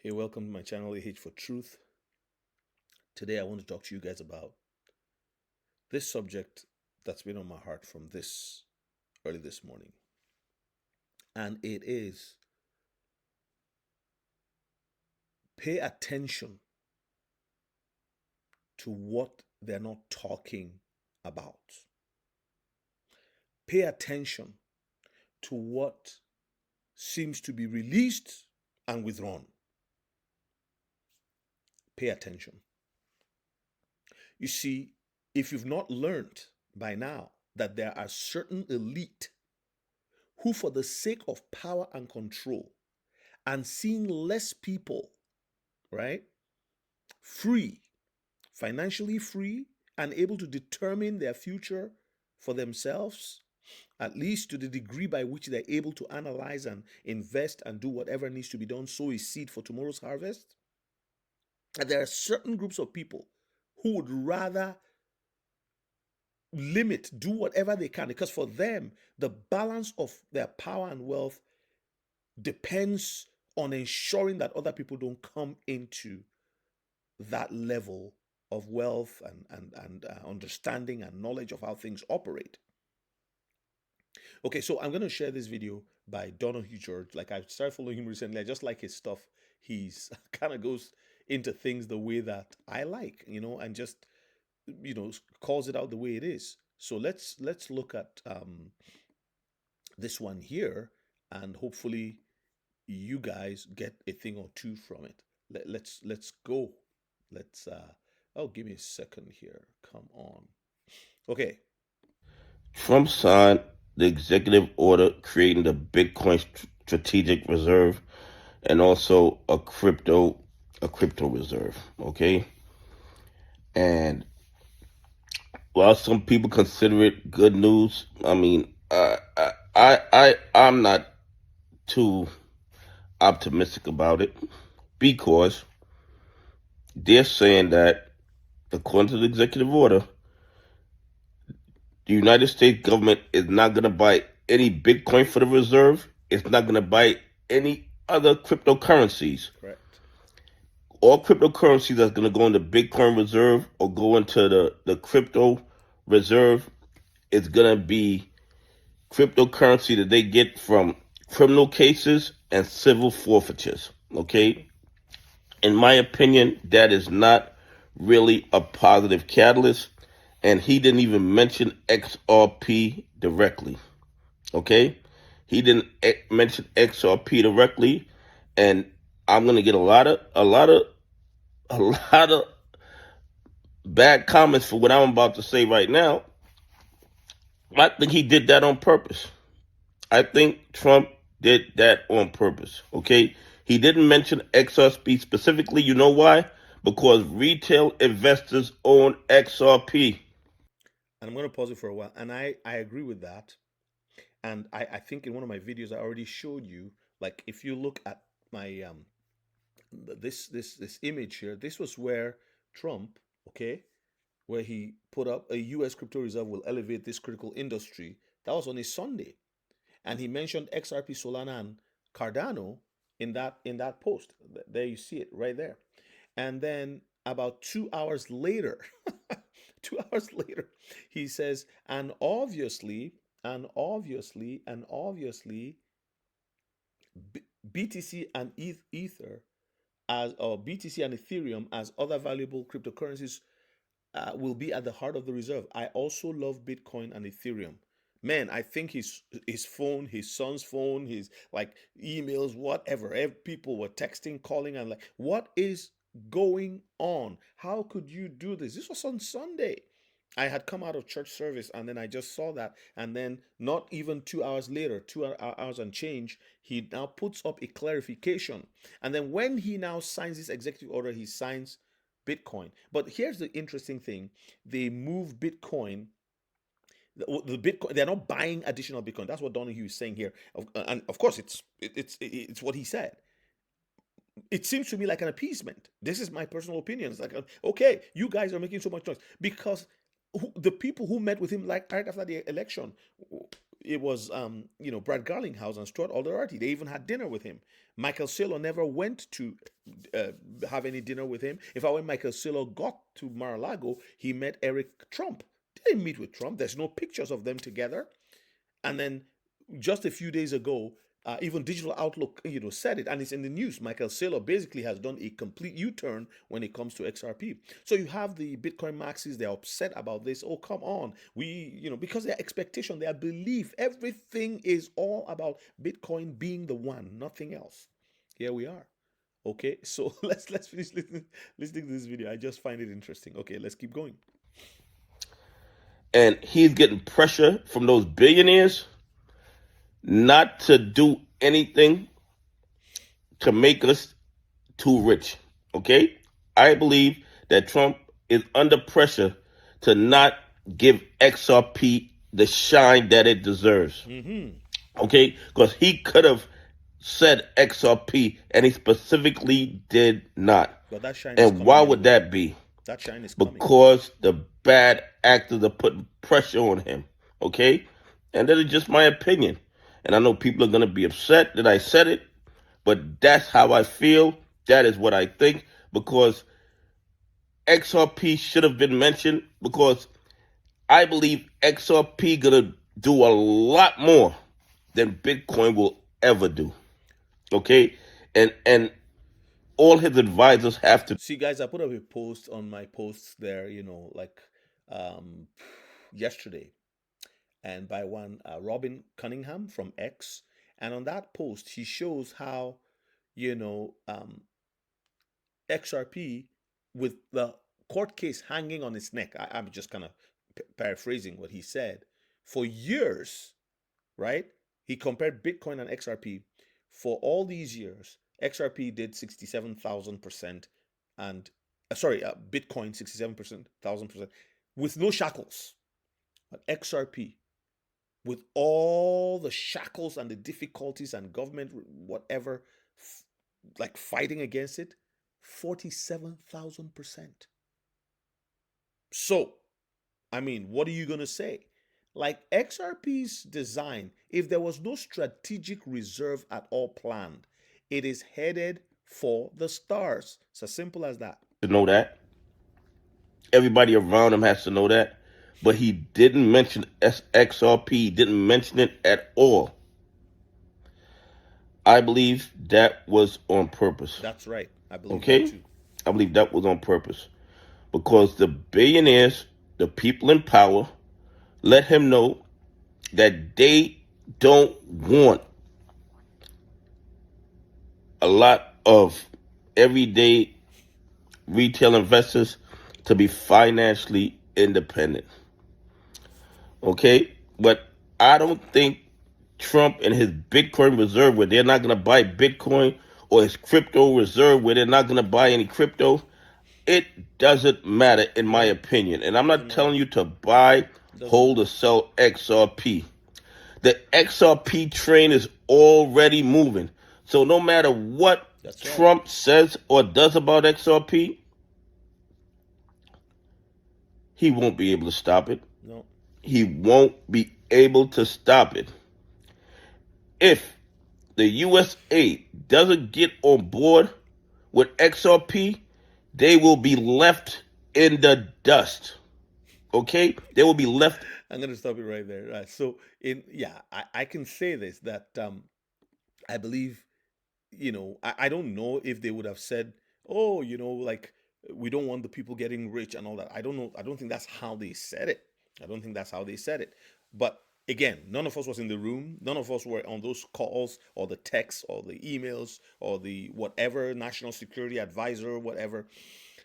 Hey, welcome to my channel, AH for Truth. Today I want to talk to you guys about this subject that's been on my heart from this early this morning. And it is pay attention to what they're not talking about. Pay attention to what seems to be released and withdrawn. Pay attention. You see, if you've not learned by now that there are certain elite who, for the sake of power and control, and seeing less people, right, free, financially free, and able to determine their future for themselves, at least to the degree by which they're able to analyze and invest and do whatever needs to be done, sow a seed for tomorrow's harvest. And there are certain groups of people who would rather do whatever they can, because for them, the balance of their power and wealth depends on ensuring that other people don't come into that level of wealth and understanding and knowledge of how things operate. Okay, so I'm going to share this video by Donahue George. Like, I started following him recently. I just like his stuff. He's kind of goes into things the way that I like, and just calls it out the way it is. So let's look at this one here, and hopefully you guys get a thing or two from it. Let's go. Let's oh, give me a second here. Come on. Okay. Trump signed the executive order creating the Bitcoin strategic reserve and also a crypto reserve. Okay, and while some people consider it good news, I mean, I'm not too optimistic about it because they're saying that according to the executive order, the United States government is not going to buy any Bitcoin for the reserve. It's not going to buy any other cryptocurrencies. Correct. All cryptocurrencies that's going to go into Bitcoin reserve or go into the crypto reserve is going to be cryptocurrency that they get from criminal cases and civil forfeitures. Okay? In my opinion, that is not really a positive catalyst. And he didn't even mention XRP directly. Okay? He didn't mention XRP directly. And I'm gonna get a lot of bad comments for what I'm about to say right now. I think he did that on purpose. I think Trump did that on purpose. Okay? He didn't mention XRP specifically. You know why? Because retail investors own XRP. And I'm going to pause it for a while. And I agree with that. And I think in one of my videos I already showed you, like, if you look at my this image here, this was where Trump, okay, where he put up a US crypto reserve will elevate this critical industry. That was on a Sunday. And he mentioned XRP, Solana, and Cardano in that post. There you see it right there. And then about 2 hours later, 2 hours later, he says, and obviously, BTC and Ether as or BTC and Ethereum as other valuable cryptocurrencies will be at the heart of the reserve. I also love Bitcoin and Ethereum. Man, I think his phone, his son's phone, his like emails, whatever. People were texting, calling, and like, what is going on? How could you do this? This was on Sunday. I had come out of church service and then I just saw that. And then, not even 2 hours later, 2 hours and change, he now puts up a clarification. And then, when he now signs this executive order, he signs Bitcoin. But here's the interesting thing: they move Bitcoin. The Bitcoin, they're not buying additional Bitcoin. That's what Donahue is saying here, and of course, it's what he said. It seems to me like an appeasement. This is my personal opinion. It's like, okay, you guys are making so much noise because the people who met with him, like right after the election, it was Brad Garlinghouse and Stuart Alderarty. They even had dinner with him. Michael Saylor never went to uh, have any dinner with him. In fact, when Michael Saylor got to Mar-a-Lago, he met Eric Trump. They didn't meet with Trump. There's no pictures of them together. And then just a few days ago, even Digital Outlook, said it, and it's in the news. Michael Saylor basically has done a complete U-turn when it comes to XRP. So you have the Bitcoin maxis; they're upset about this. Oh, come on, because their expectation, their belief, everything is all about Bitcoin being the one, nothing else. Here we are. Okay, so let's finish listening to this video. I just find it interesting. Okay, let's keep going. And he's getting pressure from those billionaires not to do anything to make us too rich. Okay? I believe that Trump is under pressure to not give XRP the shine that it deserves. Okay? Because he could have said XRP and he specifically did not. But that shine is And coming why would anyway. that be? That shine is coming. Because the bad actors are putting pressure on him. Okay? And that is just my opinion. And I know people are going to be upset that I said it, but that's how I feel. That is what I think. Because XRP should have been mentioned, because I believe XRP going to do a lot more than Bitcoin will ever do. Okay? And all his advisors have to. See, guys, I put up a post on my posts there, like yesterday, and by one Robin Cunningham from X. And on that post, he shows how, you know, um, XRP, with the court case hanging on its neck, I'm just kind of paraphrasing what he said, for years, right? He compared Bitcoin and XRP. For all these years, XRP did 67,000%, and Bitcoin 67%, 1,000%, with no shackles. But XRP, with all the shackles and the difficulties and government, whatever, like fighting against it, 47,000%. So, I mean, what are you going to say? Like XRP's design, if there was no strategic reserve at all planned, it is headed for the stars. It's as simple as that. To know that. Everybody around him has to know that. But he didn't mention XRP. He didn't mention it at all. I believe that was on purpose. That's right. I believe that Okay? too. I believe that was on purpose. Because the billionaires, the people in power, let him know that they don't want a lot of everyday retail investors to be financially independent. Okay? But I don't think Trump and his Bitcoin reserve, where they're not going to buy Bitcoin, or his crypto reserve, where they're not going to buy any crypto, it doesn't matter, in my No, opinion. And I'm doesn't not matter. telling you to buy, Doesn't hold, or matter. sell XRP. The XRP train is already moving. So no matter what That's right. Trump says or does about XRP, he won't be able to stop it. No. He won't be able to stop it. If the USA doesn't get on board with XRP, they will be left in the dust. Okay? They will be left. I'm gonna stop it right there. Right. So I can say this, that I believe, I don't know if they would have said, oh, like, we don't want the people getting rich and all that. I don't know. I don't think that's how they said it. I don't think that's how they said it. But again, none of us was in the room. None of us were on those calls or the texts or the emails or the whatever national security advisor, whatever.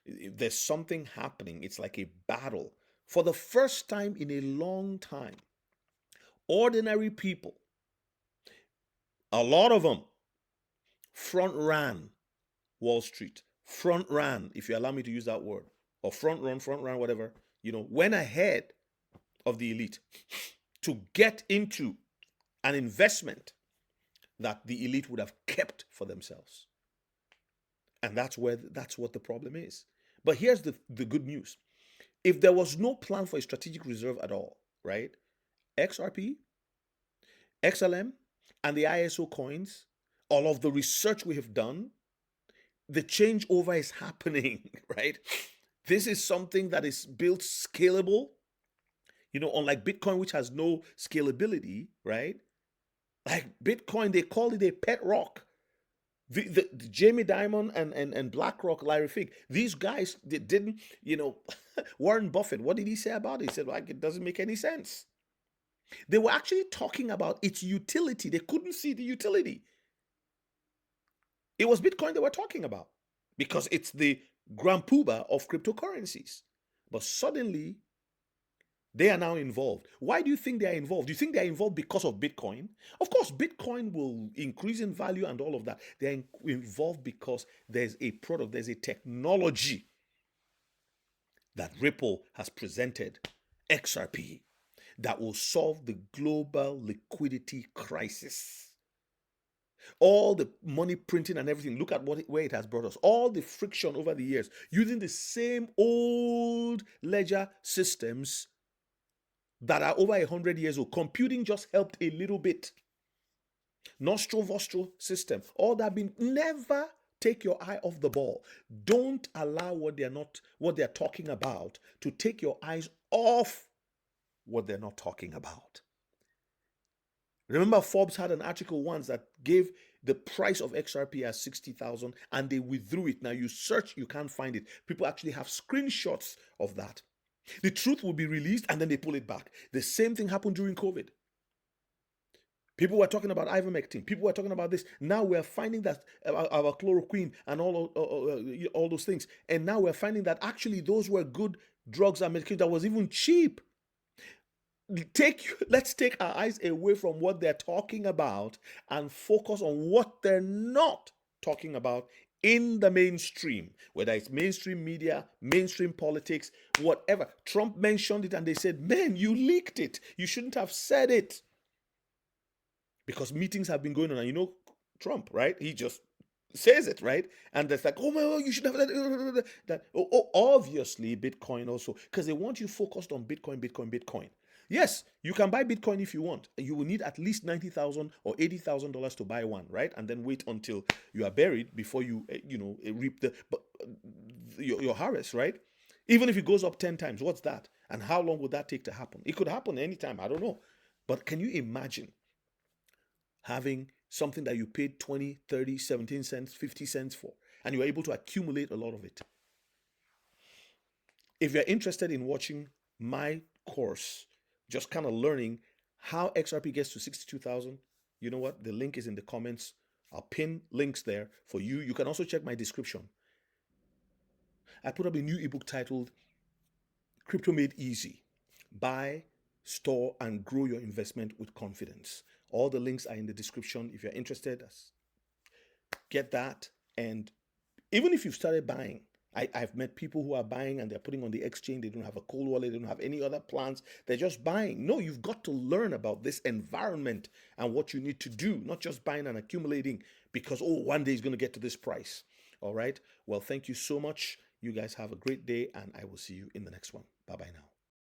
There's something happening. It's like a battle. For the first time in a long time, ordinary people, a lot of them, front ran Wall Street, front ran, if you allow me to use that word, or front run, whatever, went ahead of the elite to get into an investment that the elite would have kept for themselves. And that's what the problem is. But here's the good news. If there was no plan for a strategic reserve at all, right? XRP XLM and the ISO coins, all of the research we have done, the changeover is happening, right? This is something that is built scalable, unlike Bitcoin, which has no scalability, right? Like Bitcoin, they call it a pet rock. The Jamie Dimon and BlackRock, Larry Fink, these guys, they didn't, Warren Buffett, what did he say about it? He said, like, it doesn't make any sense. They were actually talking about its utility. They couldn't see the utility. It was Bitcoin they were talking about because it's the grand poobah of cryptocurrencies. But suddenly, they are now involved. Why do you think they are involved? Do you think they are involved because of Bitcoin? Of course, Bitcoin will increase in value and all of that. They are involved because there's a product, there's a technology that Ripple has presented, XRP, that will solve the global liquidity crisis. All the money printing and everything, look at where it has brought us. All the friction over the years, using the same old ledger systems that are over 100 years old. Computing just helped a little bit. Nostro Vostro system, all that been, never take your eye off the ball. Don't allow what they're talking about to take your eyes off what they're not talking about. Remember, Forbes had an article once that gave the price of XRP as 60,000 and they withdrew it. Now you search, you can't find it. People actually have screenshots of that. The truth will be released and then they pull it back. The same thing happened during COVID. People were talking about ivermectin. People were talking about this. Now we're finding that our chloroquine and all those things. And now we're finding that actually those were good drugs and medication that was even cheap. Let's take our eyes away from what they're talking about and focus on what they're not talking about in the mainstream, whether it's mainstream media, mainstream politics, whatever. Trump mentioned it and they said, man, you leaked it. You shouldn't have said it. Because meetings have been going on, and Trump, right? He just says it, right? And that's like, oh my God, you should have that. Obviously, Bitcoin also, because they want you focused on Bitcoin, Bitcoin, Bitcoin. Yes, you can buy Bitcoin if you want. You will need at least $90,000 or $80,000 to buy one, right? And then wait until you are buried before you, reap your harvest, right? Even if it goes up 10 times, what's that? And how long would that take to happen? It could happen anytime. I don't know. But can you imagine having something that you paid 20, 30, 17 cents, 50 cents for, and you're able to accumulate a lot of it? If you're interested in watching my course, just kind of learning how XRP gets to 62,000, you know what? The link is in the comments. I'll pin links there for you. You can also check my description. I put up a new ebook titled Crypto Made Easy. Buy, store, and grow your investment with confidence. All the links are in the description. If you're interested, get that. And even if you've started buying, I've met people who are buying and they're putting on the exchange. They don't have a cold wallet. They don't have any other plans. They're just buying. No, you've got to learn about this environment and what you need to do, not just buying and accumulating because, one day it's going to get to this price. All right. Well, thank you so much. You guys have a great day and I will see you in the next one. Bye-bye now.